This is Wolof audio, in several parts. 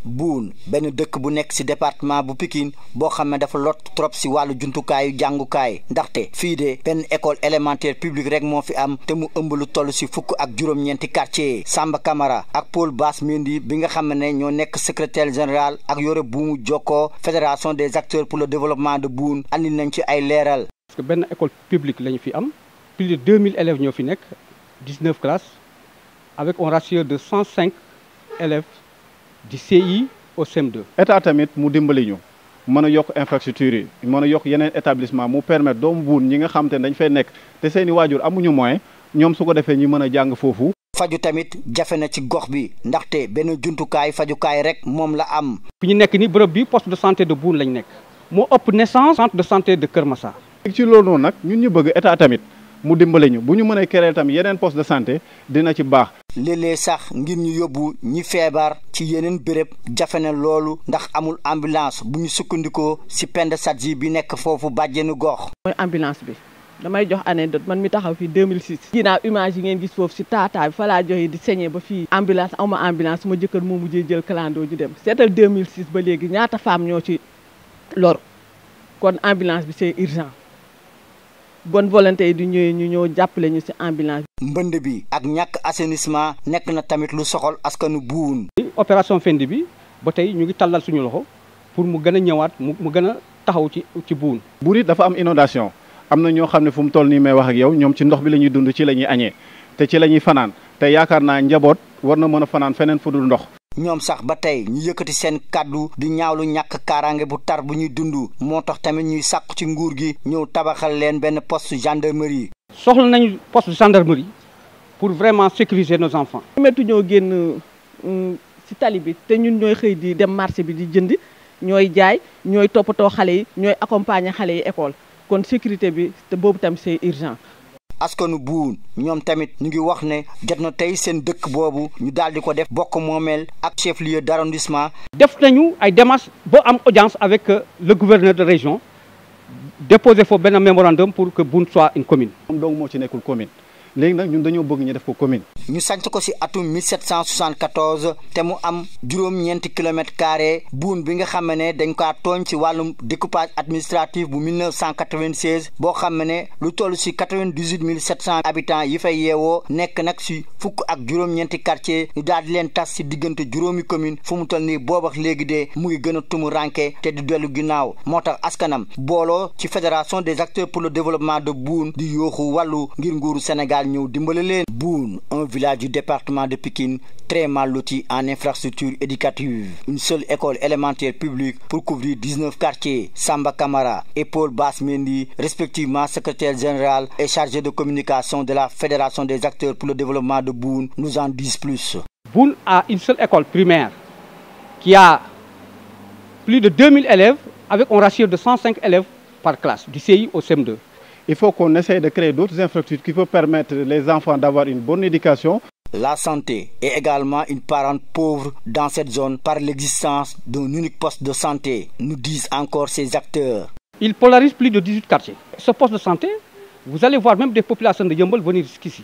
Boune benn dëkk bu nekk ci département bu Pikine boo xam ne dafa lot trop ci wàllu jumtukaayu jàngukaay ndaxte fii de benn école élémentaire publique rek moo fi am te mu ëmb lu toll ci fukk ak juróom-ñeenti quartier. Samba Camara ak Paul Bass Mendy bi nga xam ne ñoo nekk secrétaire général ak yore buumu jokkoo fédération des acteurs pour le développement de Boune andi nañ ci ay leeral. Parce que benn école publique lañu fi am plus de 2000 élèves ñoo fi nekk 19 classes avec un ratio de 105 élèves du CI au CM2. état tamit mu dimbali ñu mën a yokk infrastructure yi mën a yokk yeneen établissement mu permettre doomu Boune ñi nga xam te ne dañ fay nekk te seeni waajur amuñu moyen ñoom su ko defee ñi mën a jàng foofu. faju tamit jafe na ci gox bi ndaxte benn jumtukaay fajukaay rek moom la am. fi ñu nekk ni bërëb bi poste de santé de Boune lañ nekk moo ëpp naissance centre de santé de Kër Massar. ci loolu noonu nag ñun ñu bëgg état tamit mu dimbale ñu bu ñu mënee créer tamit yeneen poste de santé dina ci baax. léeg-léeg sax ngir ñu yóbbu ñi feebar ci yeneen béréb jafe na loolu ndax amul ambulance bu ñu sukkandikoo ci Penda Sadji bi nekk foofu bàjjenu gox. mooy ambulance bi damay jox anecdote man mi taxaw fii 2006. ginnaaw image yi ngeen gis foofu ci taataa bi fa laa joxe di saigné ba fii. ambulance aw ma ambulance ma jëkkër moo mujjee jël clando ñu dem seetal 2006 ba léegi ñaata femme ñoo ci lor kon ambulance bi c'est urgent. bonne volonté yi di ñëwee ñu ñëw jàppale ñu ci ambulance. mbënd bi ak ñàkk assainissement nekk na tamit lu soxal askanu Boune. opération Fendi bi ba tey ñu ngi tàllal suñu loxo pour mu gën a ñëwaat mu gën a taxaw ci Boune. Boune it dafa am inondation am na ñoo xam ne fu mu toll nii may wax ak yow ñoom ci ndox bi la ñuy dund ci la ñuy añee te ci la ñuy fanaan te yaakaar naa njaboot war na mën a fanaan feneen fu dul ndox. ñoom sax ba tey ñu yëkkati seen kàddu di ñaawlu ñàkk kaaraange bu tar bu ñuy dund moo tax tamit ñuy sàkku ci nguur gi ñëw tabaxal leen benn poste gendarmerie. soxla nañu poste gendarmerie pour vraiment sécuriser nos enfants. métti ñoo génn ci tali bi te ñun ñooy xëy di dem marché bi di jënd ñooy jaay ñooy toppatoo xale yi ñooy accompagner xale yi école kon sécurité bi te boobu tam c'est urgent. askanu Boune ñoom tamit ñu ngi wax ne jot na tey seen dëkk boobu ñu daal di ko def bokk moomeel ak chef lieu d'arrondissement. def nañu ay démarches ba am audience avec le gouverneur de région déposer foofu benn mémorandum pour que Boune soit une commune. moom donc moo ci nekkul commune léegi nag ñun dañoo bëgg ñu def ko commune. ñu sanc ko ci atum 1774 te mu am juróom-ñeenti kilomètres carrés Boune bi nga xam ne dañ kaa tooñ ci wàllum découpage administratif bu 1996 boo xam ne lu toll ci 98 700 habitants yi fay yeewoo nekk nag ci fukk ak juróom-ñeenti quartier ñu daal di leen tas ci diggante juróomi commune fu mu toll nii boobu ak léegi de mu ngi gën a tumu ranke te di dellu ginnaaw moo tax askanam booloo ci fédération des acteurs pour le développement de Boune di yooxu wàllu ngir nguuru Sénégal ñëw dimbale leen. Boune, un village du département de Pikine très mal loti en infrastructure éducative. Une seule école élémentaire publique pour couvrir 19 quartiers. Samba Camara et Paul Bass Mendy, respectivement secrétaire général et chargé de communication de la Fédération des acteurs pour le développement de Boune, nous en disent plus. Boune a une seule école primaire qui a plus de 2000 élèves avec un ratio de 105 élèves par classe, du CI au CM2. Il faut qu'on essaye de créer d'autres infrastructures qui peuvent permettre les enfants d'avoir une bonne éducation. La santé est également une parente pauvre dans cette zone par l'existence d'un unique poste de santé, nous disent encore ces acteurs. Il polarise plus de 18 quartiers. Ce poste de santé, vous allez voir même des populations de Yeumbeul venir jusqu'ici.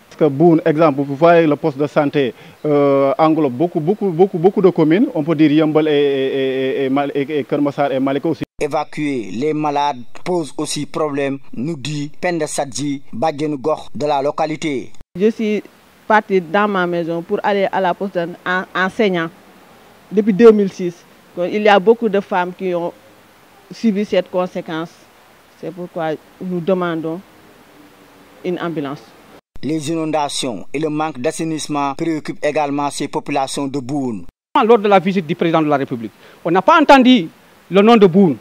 Parce que Boune, exemple, vous voyez le poste de santé englobe beaucoup de communes. On peut dire Yeumbeul et Kër Massar et Malika aussi. Évacuer les malades pose aussi problème, nous dit Penda Sadji, bàjjenu gox de la localité. Je suis partie dans ma maison pour aller à la poste en enseignant depuis 2006. Donc, il y a beaucoup de femmes qui ont subi cette conséquence. C'est pourquoi nous demandons une ambulance. Les inondations et le manque d'assainissement préoccupent également ces populations de Boune. Lors de la visite du président de la République, on n'a pas entendu le nom de Boune.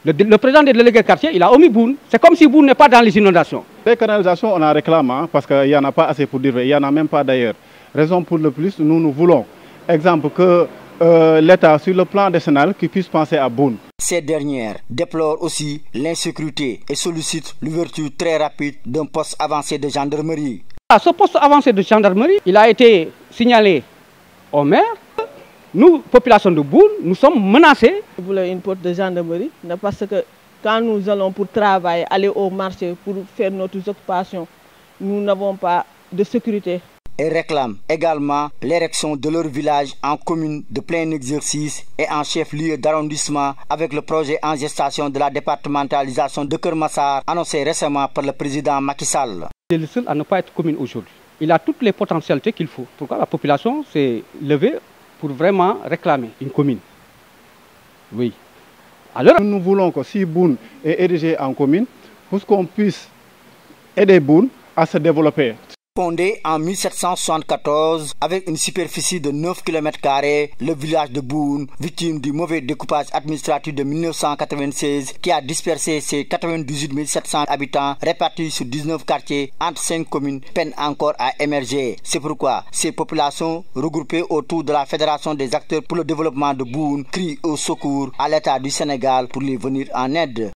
Le président des délégués quartier, il a omis Boune. C'est comme si Boune n'est pas dans les inondations. Les canalisations, on en réclame parce qu'il n'y en a pas assez pour dire, il n'y en a même pas d'ailleurs. Raison pour le plus, nous voulons, exemple, que l'État, sur le plan décennal, qui puisse penser à Boune. Ces dernières déplorent aussi l'insécurité et sollicitent l'ouverture très rapide d'un poste avancé de gendarmerie. Ce poste avancé de gendarmerie, il a été signalé au maire. Nous, population de Boune, nous sommes menacés. Nous voulons une poste de gendarmerie parce que quand nous allons pour travailler, aller au marché pour faire notre occupation, nous n'avons pas de sécurité. et réclament également l'érection de leur village en commune de plein exercice et en chef-lieu d'arrondissement avec le projet en gestation de la départementalisation de Keur Massar annoncé récemment par le président Macky Sall. C'est le seul à ne pas être commune aujourd'hui. Il a toutes les potentialités qu'il faut. Pourquoi la population s'est levée pour vraiment réclamer une commune. Oui. Alors, nous voulons que si Boune est érigé en commune, pour qu'on puisse aider Boune à se développer. Fondé en 1774 avec une superficie de 9 km², le village de Boune, victime du mauvais découpage administratif de 1996 qui a dispersé ses 98 700 habitants répartis sur 19 quartiers entre 5 communes, peine encore à émerger. C'est pourquoi ces populations regroupées autour de la Fédération des acteurs pour le développement de Boune crient au secours à l'État du Sénégal pour les venir en aide.